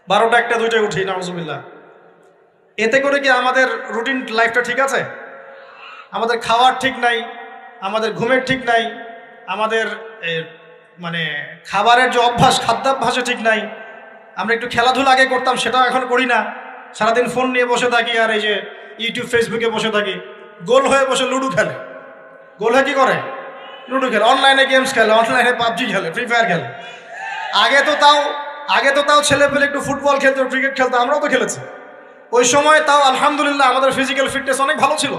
12টা 1টা 2টায় উঠি, নাউজুবিল্লাহ। এতে করে কি আমাদের রুটিন লাইফটা ঠিক আছে? আমাদের খাওয়ার ঠিক নাই, আমাদের ঘুমের ঠিক নাই, আমাদের মানে খাবারের যে অভ্যাস, খাদ্যাভ্যাসে ঠিক নাই। আমরা একটু খেলাধুলা আগে করতাম, সেটাও এখন করি না। সারাদিন ফোন নিয়ে বসে থাকি, আর এই যে ইউটিউব ফেসবুকে বসে থাকি। গোল হয়ে বসে লুডো খেলে, গোল হয়ে কি করে? লুডো খেলে, অনলাইনে গেমস খেলে, অনলাইনে পাবজি খেলে, ফ্রি ফায়ার খেলে। আগে তো তাও ছেলে পেলে একটু ফুটবল খেলতো, ক্রিকেট খেলতো, আমরাও তো খেলেছি। ওই সময় তাও আলহামদুলিল্লাহ আমাদের ফিজিক্যাল ফিটনেস অনেক ভালো ছিল।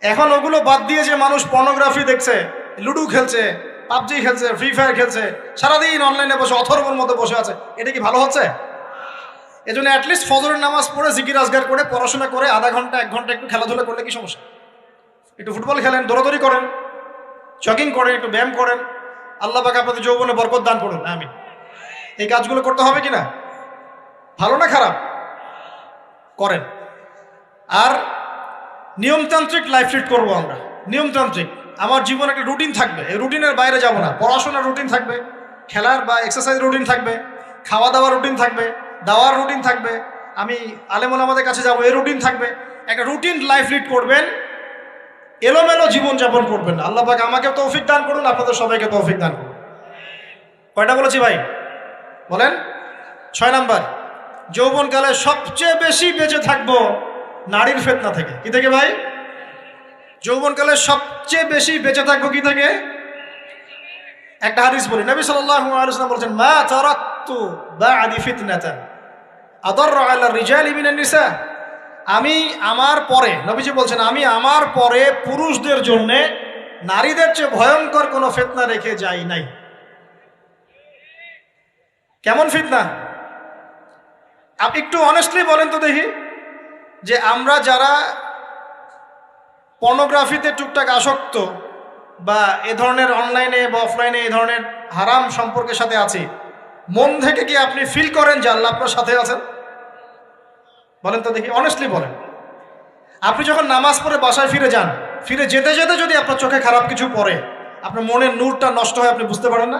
এখন ওগুলো বাদ দিয়ে যে মানুষ পর্নোগ্রাফি দেখছে, লুডো খেলছে, পাবজি খেলছে, ফ্রি ফায়ার খেলছে, সারাদিন অনলাইনে বসে অথর্বর মতো বসে আছে, এটা কি ভালো হচ্ছে? এজন্য অ্যাটলিস্ট ফজরের নামাজ পড়ে জিকির আজগার করে পড়াশোনা করে আধা ঘন্টা 1 ঘন্টা একটু খেলাধুলা করলে কি সমস্যা? একটু ফুটবল খেলেন, দৌড়াদৌড়ি করেন, জগিং করেন, একটু ব্যায়াম করেন। আল্লাহ পাক আপনাদের যৌবনে বরকত দান করুন, আমিন। এই কাজগুলো করতে হবে কিনা? ভালো না খারাপ? করেন। আর নিয়মতান্ত্রিক লাইফ লিড করবো আমরা। নিয়মতান্ত্রিক, আমার জীবনে একটা রুটিন থাকবে, এই রুটিনের বাইরে যাব না। পড়াশোনার রুটিন থাকবে, খেলার বা এক্সারসাইজ রুটিন থাকবে, খাওয়া দাওয়ার রুটিন থাকবে, দাওয়ার রুটিন থাকবে, আমি আলেমুল আমাদের কাছে যাবো, এই রুটিন থাকবে। একটা রুটিন লাইফ লিড করবেন, এলোমেলো জীবনযাপন করবেন না। আল্লাহ পাক আমাকে তৌফিক দান করুন, আপনাদের সবাইকে তৌফিক দান করুন। কয়টা বলেছি ভাই? বলেন। 6 নাম্বার, যৌবনকালে সবচেয়ে বেশি বেঁচে থাকবো নারীর ফিতনা থেকে। কি থেকে ভাই? যৌবনকালে সবচেয়ে বেশি বেঁচে থাকবো কি থেকে? একটা হাদিস বলি, নবী সাল্লাল্লাহু আলাইহি ওয়াসাল্লাম বলেছেন, মা তারাকতু বা'দি ফিতনাতান আদাররা আলা রিজালি মিনান নিসা। আমি আমার পরে, নবীজি বলছেন, আমি আমার পরে পুরুষদের জন্য নারীদের চেয়ে ভয়ঙ্কর কোনো ফিতনা রেখে যাই নাই। কেমন ফিতনা? আপনি একটু অনেস্টলি বলেন তো দেখি, যে আমরা যারা পর্নোগ্রাফিতে টুকটাক আসক্ত বা এ ধরনের অনলাইনে বা অফলাইনে এ ধরনের হারাম সম্পর্কের সাথে আছি, মন থেকে কি আপনি ফিল করেন যে আল্লাহ আপনার সাথে আছেন? বলেন তো দেখি, অনেস্টলি বলেন। আপনি যখন নামাজ পড়ে বাসায় ফিরে যান, ফিরে যেতে যেতে যদি আপনার চোখে খারাপ কিছু পড়ে, আপনার মনের নূরটা নষ্ট হয়, আপনি বুঝতে পারেন না?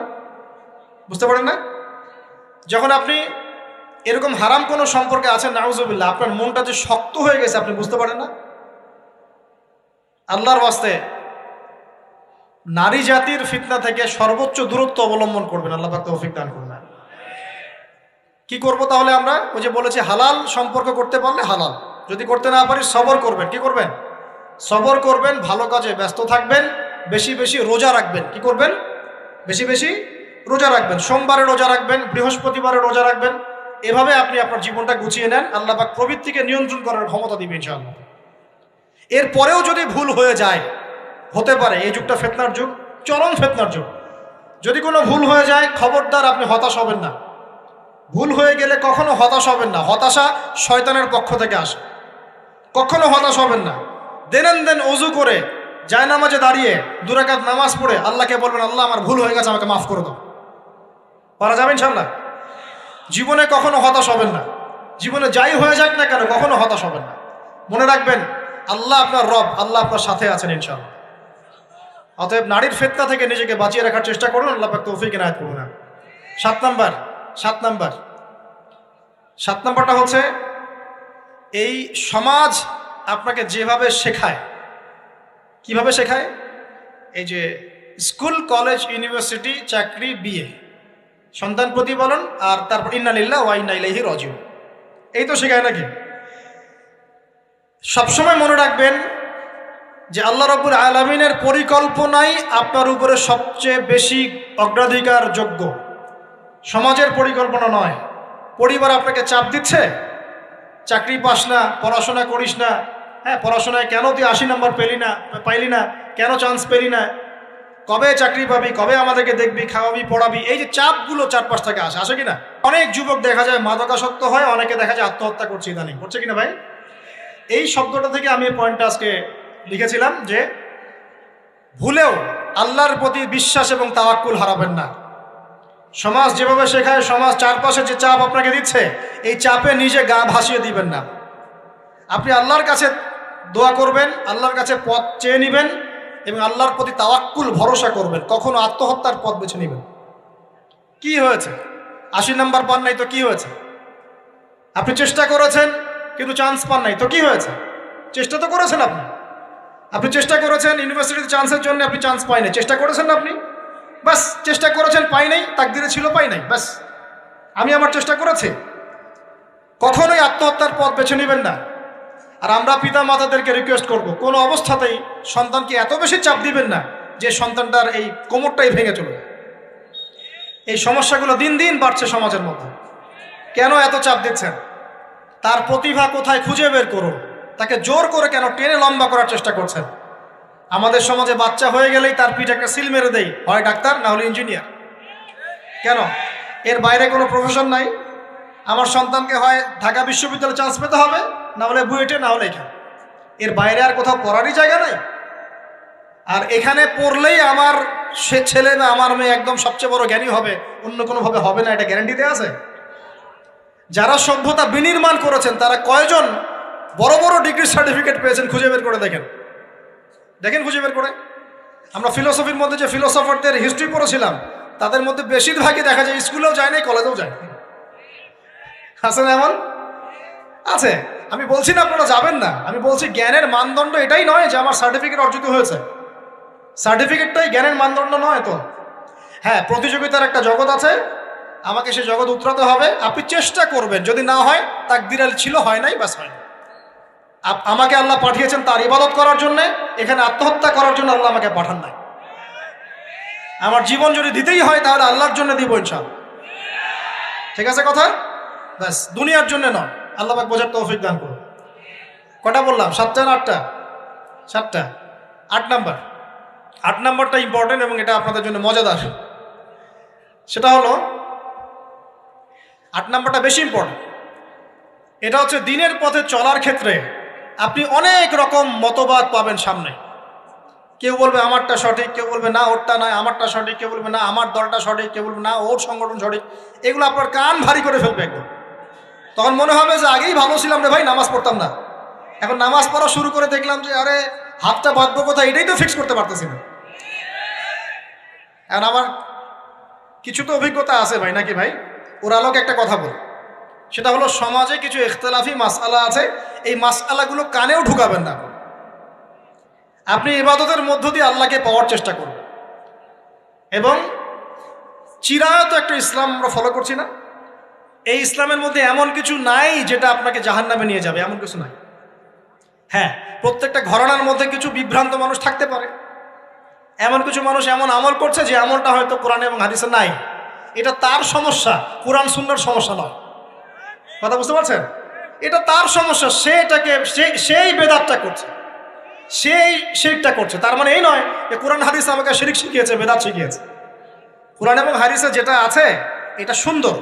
বুঝতে পারেন না? যখন আপনি এরকম হারাম কোনো সম্পর্কে আছেন, নাউজুবিল্লাহ, আপনার মনটা যে শক্ত হয়ে গেছে, আপনি বুঝতে পারেন না? আল্লাহর ওয়াস্তে নারী জাতির ফিতনা থেকে সর্বোচ্চ দূরত্ব অবলম্বন করবেন। আল্লাহ পাক তৌফিক দান করুন। কি করব তাহলে আমরা? ওই যে বলেছি, হালাল সম্পর্ক করতে পারলে হালাল, যদি করতে না পারি সবর করবেন। কি করবেন? সবর করবেন, ভালো কাজে ব্যস্ত থাকবেন, বেশি বেশি রোজা রাখবেন। কি করবেন? বেশি বেশি রোজা রাখবেন। সোমবারে রোজা রাখবেন, বৃহস্পতিবারে রোজা রাখবেন। এভাবে আপনি আপনার জীবনটা গুছিয়ে নেন, আল্লাহ পাক প্রবৃত্তিকে নিয়ন্ত্রণ করার ক্ষমতা দিবেন ইনশাআল্লাহ। এরপরেও যদি ভুল হয়ে যায়, হতে পারে এই যুগটা ফিতনার যুগ, চরম ফিতনার যুগ। যদি কোনো ভুল হয়ে যায়, খবরদার আপনি হতাশ হবেন না। ভুল হয়ে গেলে কখনো হতাশ হবেন না। হতাশা শয়তানের পক্ষ থেকে আসে, কখনো হতাশ হবেন না। দেন ওযু করে জায়নামাজে দাঁড়িয়ে 2 রাকাত নামাজ পড়ে আল্লাহকে বলবেন, আল্লাহ আমার ভুল হয়ে গেছে, আমাকে মাফ করে দাও। পারা যাবে ইনশাআল্লাহ। জীবনে কখনো হতাশ হবেন না। জীবনে যাই হয়ে যাক না কেন, কখনো হতাশ হবেন না। মনে রাখবেন, আল্লাহ আপনার রব, আল্লাহ আপনার সাথে আছেন ইনশাআল্লাহ। অতএব নারীর ফিতনা থেকে নিজেকে বাঁচিয়ে রাখার চেষ্টা করুন, আল্লাহ পাক তৌফিক এনায়েত করুন। 7 নাম্বারটা হচ্ছে, এই সমাজ আপনাকে যেভাবে শেখায়, কিভাবে শেখায়? এই যে স্কুল, কলেজ, ইউনিভার্সিটি, চাকরি, বিয়ে, সন্তান প্রতিপালন, আর তারপর ইন্না লিল্লাহি ওয়া ইন্না ইলাইহি রাজিউন, এই তো শেখায় নাকি? সবসময় মনে রাখবেন যে আল্লাহ রাব্বুল আলামিনের পরিকল্পনাই আপনার উপরে সবচেয়ে বেশি অগ্রাধিকার যোগ্য, সমাজের পরিকল্পনা নয়। পরিবার আপনাকে চাপ দিচ্ছে, চাকরি পাস না, পড়াশোনা করিস না, হ্যাঁ পড়াশোনায় কেন তুই 80 নাম্বার পাইলি না, কেন চান্স পেলি না, কবে চাকরি পাবি, কবে আমাদেরকে দেখবি, খাওয়াবি, পড়াবি, এই যে চাপগুলো চারপাশ থেকে আসে কিনা? অনেক যুবক দেখা যায় মাদকাসক্ত হয়, অনেকে দেখা যায় আত্মহত্যা করছে ইদানিং, করছে কিনা ভাই? এই শব্দটা থেকে আমি এই পয়েন্টটা আজকে লিখেছিলাম যে ভুলেও আল্লাহর প্রতি বিশ্বাস এবং তাওয়াক্কুল হারাবেন না। সমাজ যেভাবে শেখায়, সমাজ চারপাশে যে চাপ আপনাকে দিচ্ছে, এই চাপে নিজে গা ভাসিয়ে দিবেন না। আপনি আল্লাহর কাছে দোয়া করবেন, আল্লাহর কাছে পথ চেয়ে নেবেন এবং আল্লাহর প্রতি তাওয়াক্কুল ভরসা করবেন। কখনো আত্মহত্যার পথ বেছে নেবেন। কি হয়েছে? 80 নাম্বার পান নাই তো কি হয়েছে? আপনি চেষ্টা করেছেন কিন্তু চান্স পান নাই, তো কি হয়েছে? চেষ্টা তো করেছেন আপনি। আপনি চেষ্টা করেছেন ইউনিভার্সিটিতে চান্সের জন্য, আপনি চান্স পাই নাই, চেষ্টা করেছেন না আপনি? বাস, চেষ্টা করেছেন, পাই নাই, তাকদিরে ছিল পাই নাই, বাস। আমি আমার চেষ্টা করেছি। কখনোই আত্মহত্যার পথ বেছে নেবেন না। আর আমরা পিতা মাতাদেরকে রিকোয়েস্ট করব, কোনো অবস্থাতেই সন্তানকে এত বেশি চাপ দিবেন না যে সন্তানটার এই কোমরটাই ভেঙে চলে। এই সমস্যাগুলো দিন দিন বাড়ছে সমাজের মধ্যে। কেন এত চাপ দিচ্ছেন? তার প্রতিভা কোথায় খুঁজে বের করুন। তাকে জোর করে কেন টেনে লম্বা করার চেষ্টা করছেন? আমাদের সমাজে বাচ্চা হয়ে গেলেই তার পিঠে একটা সিল মেরে দেয়, হয় ডাক্তার না হলে ইঞ্জিনিয়ার। কেন? এর বাইরে কোনো প্রফেশন নাই? আমার সন্তানকে হয় ঢাকা বিশ্ববিদ্যালয়ে চান্স পেতে হবে, না হলে বুয়েটে, না হলে এখানে। এর বাইরে আর কোথাও পড়ারই জায়গা নাই। আর এখানে পড়লেই আমার সে ছেলে না আমার মেয়ে একদম সবচেয়ে বড় জ্ঞানী হবে, অন্য কোনোভাবে হবে না, এটা গ্যারান্টি দেওয়া আছে? যারা সভ্যতা বিনির্মাণ করেছেন তারা কয়জন বড় বড় ডিগ্রি সার্টিফিকেট পেয়েছেন খুঁজে বের করে দেখেন। দেখেন খুঁজে বের করে। আমরা ফিলোসফির মধ্যে যে ফিলোসফারদের হিস্ট্রি পড়েছিলাম তাদের মধ্যে বেশিরভাগই দেখা যায় স্কুলেও যায় নাই, কলেজেও যায়। আছে না এমন? আছে। আমি বলছি না আপনারা যাবেন না, আমি বলছি জ্ঞানের মানদণ্ড এটাই নয় যে আমার সার্টিফিকেট অর্জিত হয়েছে। সার্টিফিকেটটাই জ্ঞানের মানদণ্ড নয় তো। হ্যাঁ, প্রতিযোগিতার একটা জগৎ আছে, আমাকে সে জগৎ উতরাতে হবে। আপনি চেষ্টা করবেন, যদি না হয় তাকদিরে ছিল, হয় নাই, বাস হয়। আমাকে আল্লাহ পাঠিয়েছেন তার ইবাদত করার জন্যে, এখানে আত্মহত্যা করার জন্য আল্লাহ আমাকে পাঠান নাই। আমার জীবন যদি দিতেই হয় তাহলে আল্লাহর জন্য দিব ইনশাআল্লাহ। ঠিক আছে কথা? ব্যাস, দুনিয়ার জন্য নয়। আল্লাহ পাক বোঝার তৌফিক দান করুন। কটা বললাম? 7টা না 8টা? 7টা। 8 নাম্বার। 8 নাম্বারটা ইম্পর্টেন্ট এবং এটা আপনাদের জন্য মজাদার। সেটা হলো 8 নাম্বারটা বেশি ইম্পর্টেন্ট। এটা হচ্ছে দিনের পথে চলার ক্ষেত্রে আপনি অনেক রকম মতবাদ পাবেন সামনে। কেউ বলবে আমারটা সঠিক, কেউ বলবে না ওরটা নয়, আমারটা সঠিক, কেউ বলবে না আমার দলটা সঠিক, কেউ বলবে না ওর সংগঠন সঠিক। এগুলো আপনার কান ভারী করে ফেলবে একদম। তখন মনে হবে যে আগেই ভালো ছিলাম রে ভাই, নামাজ পড়তাম না। এখন নামাজ পড়া শুরু করে দেখলাম যে আরে হাতটা বাঁধবো কোথায় এটাই তো ফিক্স করতে পারতেছি না। এখন আমার কিছু তো অভিজ্ঞতা আছে ভাই, নাকি ভাই? ওর আলোকে একটা কথা বল, সেটা হলো সমাজে কিছু ইখতিলাফি মাসআলা আছে, এই মাসআলাগুলো কানেও ঢুকাবেন না। আপনি ইবাদতের মধ্য দিয়ে আল্লাহকে পাওয়ার চেষ্টা করুন। এবং চিরায়ত একটা ইসলাম আমরা ফলো করছি না? এই ইসলামের মধ্যে এমন কিছু নাই যেটা আপনাকে জাহান্নামে নিয়ে যাবে, এমন কিছু নাই। হ্যাঁ, প্রত্যেকটা ঘরানার মধ্যে কিছু বিভ্রান্ত মানুষ থাকতে পারে। এমন কিছু মানুষ এমন আমল করছে যে আমলটা হয়তো কোরআন এবং হাদিসে নাই। এটা তার সমস্যা, কোরআন সুন্নাহর সমস্যা নয়। কথা বুঝতে পারছেন? এটা তার সমস্যা, সে এটাকে সেই বেদাতটা করছে, সেই শিরকটা করছে। তার মানে এই নয় যে কোরআন হাদিস আমাকে শিরক শিখিয়েছে, বেদাত শিখিয়েছে। কোরআন এবং হাদিসে যেটা আছে এটা সুন্দর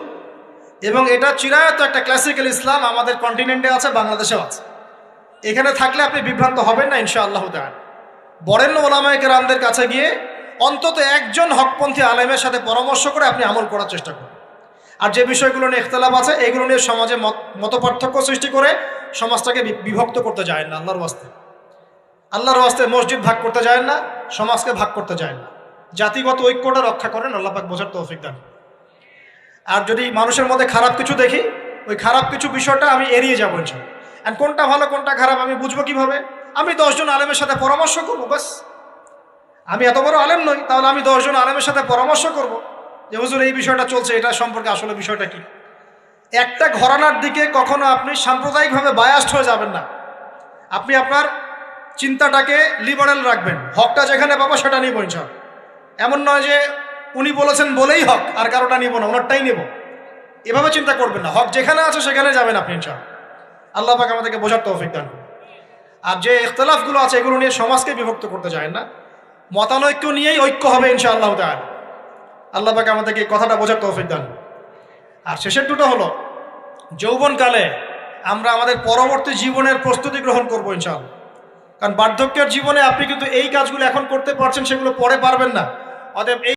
এবং এটা চিরায়ত একটা ক্লাসিক্যাল ইসলাম আমাদের কন্টিনেন্টে আছে, বাংলাদেশেও আছে। এখানে থাকলে আপনি বিভ্রান্ত হবেন না ইনশাআল্লাহ তাআলা। বরেণ্য ওলামায়ে কেরামদের কাছে গিয়ে অন্তত একজন হকপন্থী আলেমের সাথে পরামর্শ করে আপনি আমল করার চেষ্টা করুন। আর যে বিষয়গুলো নিয়ে ইখতিলাফ আছে এগুলো নিয়ে সমাজে মতপার্থক্য সৃষ্টি করে সমাজটাকে বিভক্ত করতে যায় না। আল্লাহর ওয়াস্তে মসজিদ ভাগ করতে যায় না, সমাজকে ভাগ করতে যায় না। জাতিগত ঐক্যটা রক্ষা করেন, আল্লাহ পাক বোঝার তৌফিক দান। আর যদি মানুষের মধ্যে খারাপ কিছু দেখি, ওই খারাপ কিছু বিষয়টা আমি এড়িয়ে যাবো ইনশাআল্লাহ। আর কোনটা ভালো কোনটা খারাপ আমি বুঝবো কিভাবে? আমি 10 জন আলেমের সাথে পরামর্শ করবো, বাস। আমি এত বড় আলেম নই, তাহলে আমি 10 জন আলেমের সাথে পরামর্শ করব যে হুজুর এই বিষয়টা চলছে, এটা সম্পর্কে আসলে বিষয়টা কি। একটা ঘরানার দিকে কখনো আপনি সাম্প্রদায়িকভাবে বায়াস্ট হয়ে যাবেন না। আপনি আপনার চিন্তাটাকে লিবারেল রাখবেন, হকটা যেখানে পাবো সেটা নিব ইনশাআল্লাহ। এমন নয় যে উনি বলেছেন বলেই হক আর কারোটা নিব না, ওনারটাই নেব, এভাবে চিন্তা করবেন না। হক যেখানে আছে সেখানে যাবেন আপনি ইনশাআল্লাহ। আল্লাহ পাক আমাদেরকে বোঝার তৌফিক দান করুন। আর যে ইখতিলাফগুলো আছে এগুলো নিয়ে সমাজকে বিভক্ত করতে যায় না, মতানৈক্য নিয়েই ঐক্য হবে ইনশাআল্লাহ তাআলা। আল্লাহ পাক আমাদেরকে এই কথাটা বোঝার তৌফিক দান। আর শেষের দুটো হলো যৌবনকালে আমরা আমাদের পরবর্তী জীবনের প্রস্তুতি গ্রহণ করবো ইনশাআল্লাহ। কারণ বার্ধক্যের জীবনে আপনি কিন্তু এই কাজগুলো এখন করতে পারছেন, সেগুলো পরে পারবেন না। অতএব